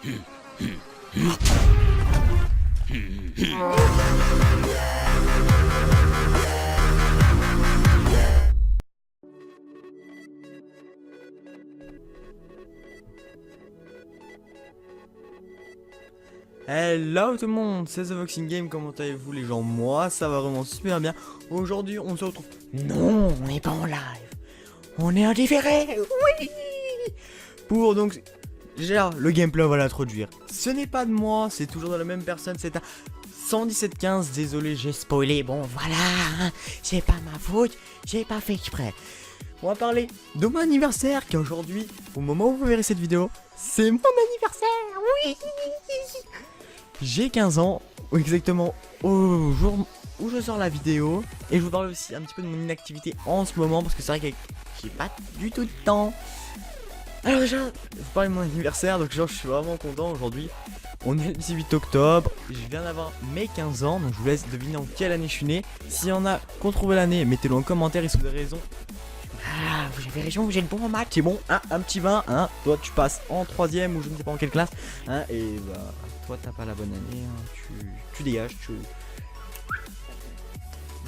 Hello tout le monde, c'est The Voxing Game, comment allez-vous les gens? Moi ça va vraiment super bien. Aujourd'hui on se retrouve... Non, on n'est pas en live, on est en différé, oui. Pour donc... Déjà, le gameplay on va l'introduire. Ce n'est pas de moi, c'est toujours de la même personne, c'est un 11715, désolé j'ai spoilé, bon voilà, hein, c'est pas ma faute, j'ai pas fait exprès. On va parler de mon anniversaire qui aujourd'hui, au moment où vous verrez cette vidéo, c'est mon anniversaire, oui. J'ai 15 ans, ou exactement au jour où je sors la vidéo. Et je vous parle aussi un petit peu de mon inactivité en ce moment, parce que c'est vrai que j'ai pas du tout de temps. Alors déjà, je vous parle de mon anniversaire, donc genre je suis vraiment content aujourd'hui. On est le 18 octobre, je viens d'avoir mes 15 ans, donc je vous laisse deviner en quelle année je suis né. S'il y en a qui ont trouvé l'année, mettez-le en commentaire et si vous avez raison. Ah, vous avez raison, vous êtes bon en maths, c'est bon, hein, un petit 20, hein. Toi tu passes en 3ème ou je ne sais pas en quelle classe, hein, et bah, toi t'as pas la bonne année, hein, tu dégages, tu...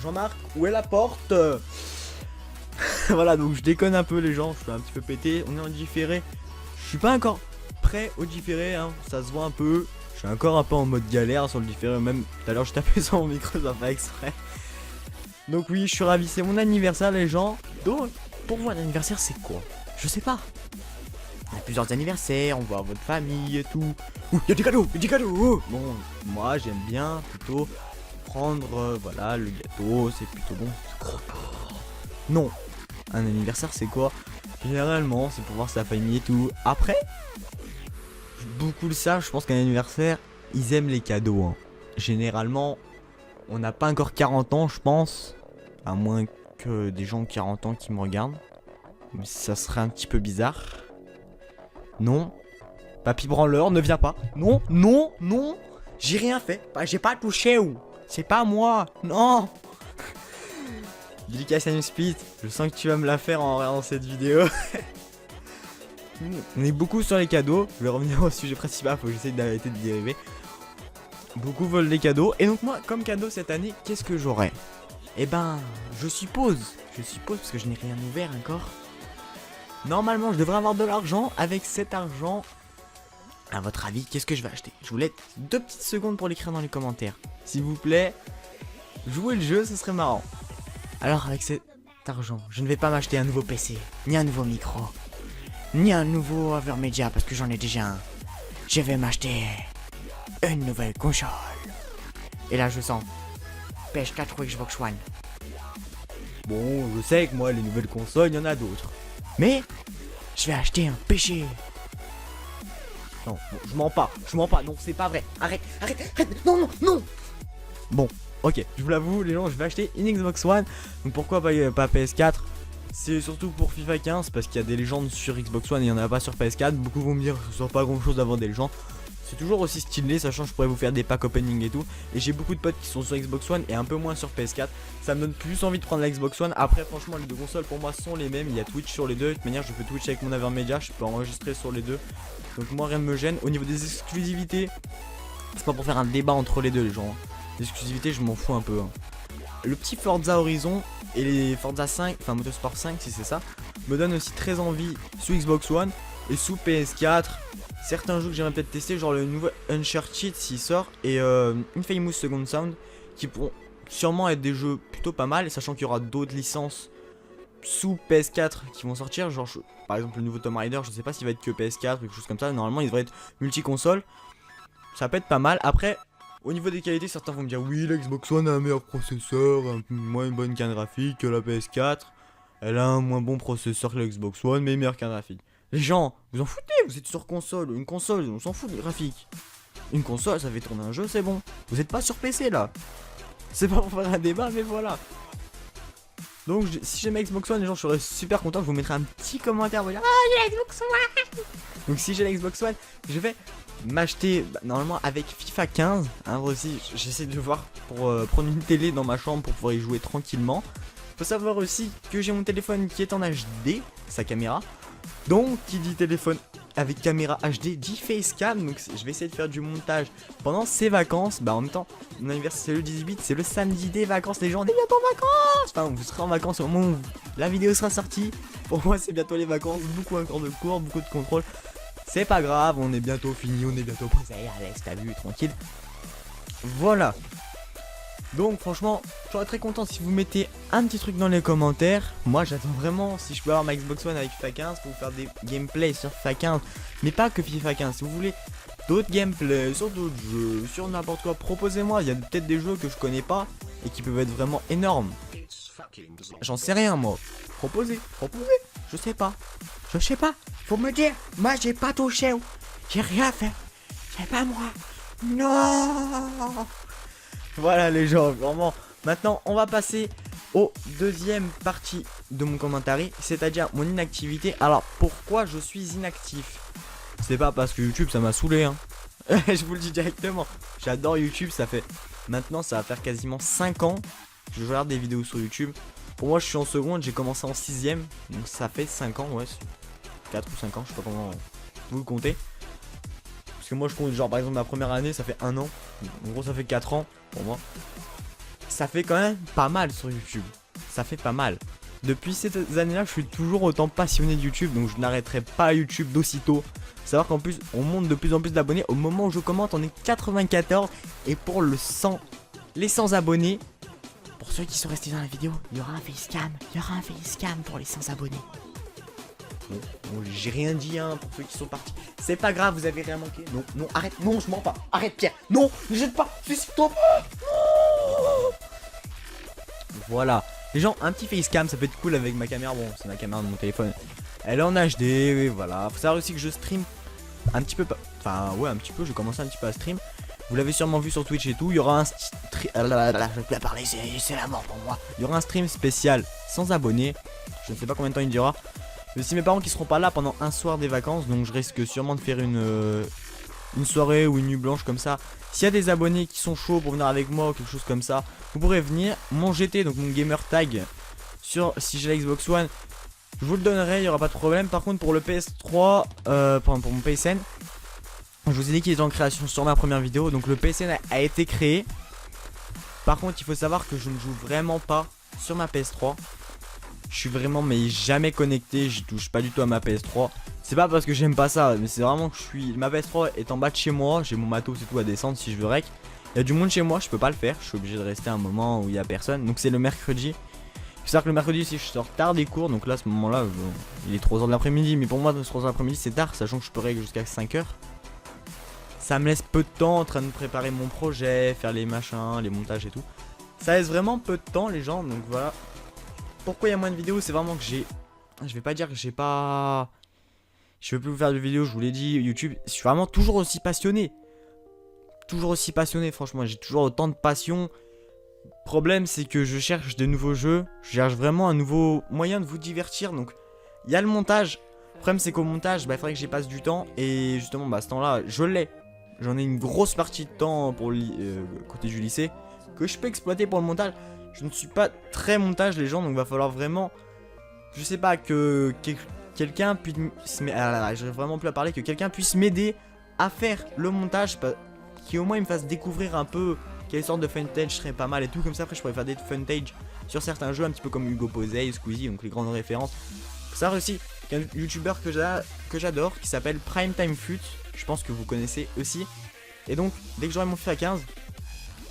Jean-Marc, où est la porte? Voilà, donc je déconne un peu les gens, je suis un petit peu pété, on est en différé. Je suis pas encore prêt au différé, hein, ça se voit un peu. Je suis encore un peu en mode galère sur le différé, même tout à l'heure je tapais sur mon micro, ça fait exprès. Donc oui, je suis ravi, c'est mon anniversaire les gens. Donc, pour vous un anniversaire c'est quoi? Je sais pas. Il y a plusieurs anniversaires, on voit votre famille et tout. Ouh, il y a des cadeaux, il y a des cadeaux. Bon, moi j'aime bien plutôt prendre, voilà, le gâteau, c'est plutôt bon. Non, un anniversaire c'est quoi? Généralement c'est pour voir sa famille et tout. Après, beaucoup le savent, je pense qu'un anniversaire, ils aiment les cadeaux, hein. Généralement, on n'a pas encore 40 ans je pense. À moins que des gens de 40 ans qui me regardent. Mais ça serait un petit peu bizarre. Non. Papy branleur, ne viens pas. Non, non, non. J'ai rien fait. J'ai pas touché ou. C'est pas moi. Non. Dédicace à New Split. Je sens que tu vas me la faire en regardant cette vidéo. On est beaucoup sur les cadeaux. Je vais revenir au sujet principal. Faut que j'essaye d'arrêter de dériver. Beaucoup volent les cadeaux. Et donc moi, comme cadeau cette année, qu'est-ce que j'aurai? Eh ben, je suppose, parce que je n'ai rien ouvert encore. Normalement, je devrais avoir de l'argent. Avec cet argent, à votre avis, qu'est-ce que je vais acheter? Je vous laisse 2 petites secondes pour l'écrire dans les commentaires. S'il vous plaît, jouez le jeu, ce serait marrant. Alors, avec cet argent, je ne vais pas m'acheter un nouveau PC, ni un nouveau micro, ni un nouveau Overmedia, parce que j'en ai déjà un. Je vais m'acheter une nouvelle console. Et là, je sens PS4 ou Xbox One. Bon, je sais que moi, les nouvelles consoles, il y en a d'autres. Mais, je vais acheter un PC. Non, je mens pas, non, c'est pas vrai. Arrête, non, non, non. Bon, ok, je vous l'avoue, les gens, je vais acheter une Xbox One. Donc pourquoi pas PS4? C'est surtout pour FIFA 15, parce qu'il y a des légendes sur Xbox One et il n'y en a pas sur PS4. Beaucoup vont me dire que ce sera pas grand chose d'avoir des légendes. C'est toujours aussi stylé, sachant que je pourrais vous faire des packs opening et tout. Et j'ai beaucoup de potes qui sont sur Xbox One et un peu moins sur PS4. Ça me donne plus envie de prendre la Xbox One. Après, franchement, les deux consoles pour moi sont les mêmes. Il y a Twitch sur les deux. De toute manière, je peux Twitch avec mon Overmedia. Je peux enregistrer sur les deux. Donc moi, rien ne me gêne. Au niveau des exclusivités, c'est pas pour faire un débat entre les deux, les gens. Les exclusivités, je m'en fous un peu, hein. Le petit Forza Horizon et les Forza 5, enfin Motorsport 5 si c'est ça, me donnent aussi très envie sous Xbox One et sous PS4. Certains jeux que j'aimerais peut-être tester, genre le nouveau Uncharted s'il sort et Infamous Second Sound, qui pourront sûrement être des jeux plutôt pas mal, sachant qu'il y aura d'autres licences sous PS4 qui vont sortir, genre par exemple le nouveau Tomb Raider, je sais pas s'il va être que PS4 ou quelque chose comme ça. Normalement il devrait être multi-console, ça peut être pas mal. Après, au niveau des qualités, certains vont me dire oui, la Xbox One a un meilleur processeur, moins bonne carte graphique que la PS4. Elle a un moins bon processeur que la Xbox One, mais meilleure carte graphique. Les gens, vous en foutez, vous êtes sur console. Une console, on s'en fout des graphiques. Une console, ça fait tourner un jeu, c'est bon. Vous êtes pas sur PC là. C'est pas pour faire un débat, mais voilà. Donc si j'ai ma Xbox One, les gens, je serais super content. Je vous mettrai un petit commentaire pour dire ah, j'ai la Xbox One. Donc si j'ai la Xbox One, je vais m'acheter normalement avec FIFA 15. Hein, aussi, j'essaie de voir pour prendre une télé dans ma chambre pour pouvoir y jouer tranquillement. Faut savoir aussi que j'ai mon téléphone qui est en HD, sa caméra. Donc qui dit téléphone avec caméra HD, 10 facecam. Donc je vais essayer de faire du montage pendant ces vacances. Bah en même temps, mon anniversaire c'est le 18, c'est le samedi des vacances. Les gens, on est bientôt en vacances. Enfin, vous serez en vacances au moment où la vidéo sera sortie. Pour moi, c'est bientôt les vacances. Beaucoup encore de cours, beaucoup de contrôle. C'est pas grave, on est bientôt fini, on est bientôt posé à l'aise, t'as vu, tranquille. Voilà. Donc franchement, je serais très content si vous mettez un petit truc dans les commentaires. Moi j'attends vraiment si je peux avoir ma Xbox One avec FIFA 15 pour vous faire des gameplays sur FIFA 15. Mais pas que FIFA 15, si vous voulez d'autres gameplays, sur d'autres jeux, sur n'importe quoi, proposez-moi. Il y a peut-être des jeux que je connais pas et qui peuvent être vraiment énormes. J'en sais rien moi. Proposez, je sais pas. Faut me dire, moi j'ai pas touché, j'ai rien fait. C'est pas moi. Non. Voilà les gens, vraiment. Maintenant, on va passer aux deuxième partie de mon commentaire, c'est-à-dire mon inactivité. Alors, pourquoi je suis inactif? C'est pas parce que YouTube ça m'a saoulé, hein. Je vous le dis directement. J'adore YouTube, maintenant ça va faire quasiment 5 ans que je regarde des vidéos sur YouTube. Pour moi, je suis en seconde, j'ai commencé en 6ème, donc ça fait 5 ans, ouais. 4 ou 5 ans, je sais pas comment vous le comptez. Parce que moi je compte genre par exemple ma première année ça fait 1 an. En gros ça fait 4 ans pour moi. Ça fait quand même pas mal sur YouTube. Ça fait pas mal. Depuis ces années-là je suis toujours autant passionné de YouTube. Donc je n'arrêterai pas YouTube d'aussitôt. Savoir qu'en plus on monte de plus en plus d'abonnés. Au moment où je commente on est 94. Et pour les 100 abonnés, pour ceux qui sont restés dans la vidéo, il y aura un facecam. Il y aura un facecam pour les 100 abonnés. Bon, j'ai rien dit hein, pour ceux qui sont partis. C'est pas grave, vous avez rien manqué. Non, arrête, non, je mens pas. Arrête Pierre, non, ne jette pas, suicide-toi pas. Voilà. Les gens, un petit facecam, ça peut être cool avec ma caméra. Bon, c'est ma caméra de mon téléphone. Elle est en HD, oui, voilà. Faut savoir aussi que je stream un petit peu. Enfin, ouais, un petit peu, je commence un petit peu à stream. Vous l'avez sûrement vu sur Twitch et tout. Il y aura un stream. Je vais plus parler, c'est la mort pour moi. Il y aura un stream spécial sans abonnés. Je ne sais pas combien de temps il durera. Mais si mes parents qui seront pas là pendant un soir des vacances, donc je risque sûrement de faire une soirée ou une nuit blanche comme ça. S'il y a des abonnés qui sont chauds pour venir avec moi ou quelque chose comme ça, vous pourrez venir. Mon GT, donc mon gamer tag, si j'ai la Xbox One, je vous le donnerai, il n'y aura pas de problème. Par contre pour le PS3, pour mon PSN, je vous ai dit qu'il était en création sur ma première vidéo. Donc le PSN a été créé. Par contre il faut savoir que je ne joue vraiment pas sur ma PS3. Je suis vraiment mais jamais connecté, je touche pas du tout à ma PS3. C'est pas parce que j'aime pas ça, mais c'est vraiment que ma PS3 est en bas de chez moi, j'ai mon matos et tout à descendre si je veux rec. Il y a du monde chez moi, je peux pas le faire, je suis obligé de rester un moment où il y a personne. Donc c'est le mercredi. C'est ça que le mercredi si je sors tard des cours, donc là à ce moment-là, il est 3h de l'après-midi, mais pour moi 3h de l'après-midi c'est tard, sachant que je peux rec jusqu'à 5h. Ça me laisse peu de temps en train de préparer mon projet, faire les machins, les montages et tout. Ça laisse vraiment peu de temps les gens, donc voilà. Pourquoi il y a moins de vidéos? C'est vraiment que je vais pas dire que j'ai pas... Je veux plus vous faire de vidéos, je vous l'ai dit, YouTube. Je suis vraiment toujours aussi passionné. Toujours aussi passionné, franchement. J'ai toujours autant de passion. Le problème, c'est que je cherche de nouveaux jeux. Je cherche vraiment un nouveau moyen de vous divertir. Donc, il y a le montage. Le problème, c'est qu'au montage, il faudrait que j'y passe du temps. Et justement, ce temps-là, je l'ai. J'en ai une grosse partie de temps pour côté du lycée que je peux exploiter pour le montage. Je ne suis pas très montage les gens, donc va falloir vraiment, je sais pas, que quelqu'un puisse j'arrive vraiment plus à parler, que quelqu'un puisse m'aider à faire le montage, qui au moins il me fasse découvrir un peu quelle sorte de footage serait pas mal et tout, comme ça après je pourrais faire des footage sur certains jeux, un petit peu comme Hugo Posey, Squeezie, donc les grandes références. Faut savoir aussi qu'un youtubeur que j'adore, qui s'appelle Primetime Fut, je pense que vous connaissez aussi. Et donc, dès que j'aurai mon FIFA 15,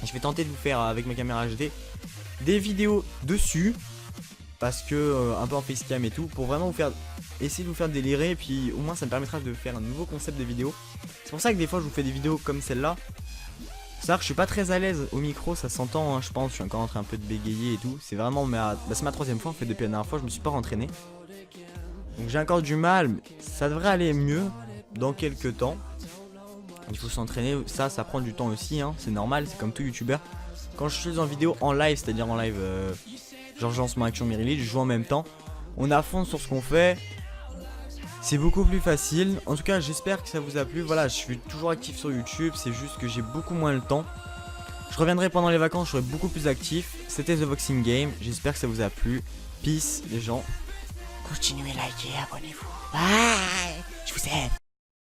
je vais tenter de vous faire avec ma caméra HD des vidéos dessus, parce que un peu en facecam et tout, pour vraiment essayer de vous faire délirer, et puis au moins ça me permettra de faire un nouveau concept de vidéo. C'est pour ça que des fois je vous fais des vidéos comme celle-là. C'est vrai que je suis pas très à l'aise au micro, ça s'entend hein, je pense, je suis encore en train un peu de bégayer et tout. C'est vraiment c'est ma 3ème fois en fait, depuis la dernière fois je me suis pas rentraîné. Donc j'ai encore du mal, mais ça devrait aller mieux dans quelques temps. Il faut s'entraîner, ça prend du temps aussi hein, c'est normal, c'est comme tout youtubeur. Quand je suis en vidéo en live, c'est-à-dire en live, genre je lance mon action Mirili, je joue en même temps. On est à fond sur ce qu'on fait. C'est beaucoup plus facile. En tout cas, j'espère que ça vous a plu. Voilà, je suis toujours actif sur YouTube. C'est juste que j'ai beaucoup moins le temps. Je reviendrai pendant les vacances, je serai beaucoup plus actif. C'était The Boxing Game. J'espère que ça vous a plu. Peace, les gens. Continuez, likez, abonnez-vous. Bye. Je vous aime.